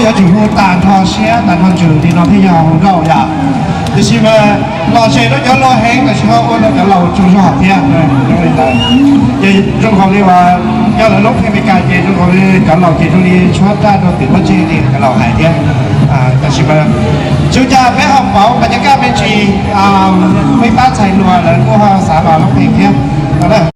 有几户大套些，大套酒店那边要绕呀。就是嘛，老些都有老黑，但是我那个老就是好听，对对的。也中国的话，要来弄片面干的，中国的跟老几种的穿搭都挺不接的，跟老海的啊，但是嘛，就จะไปหอบเป๋าบรรยากาศเป็นจีไม่ป้าใส่นัวแล้วก็สาบานร้องเพลงเนี้ย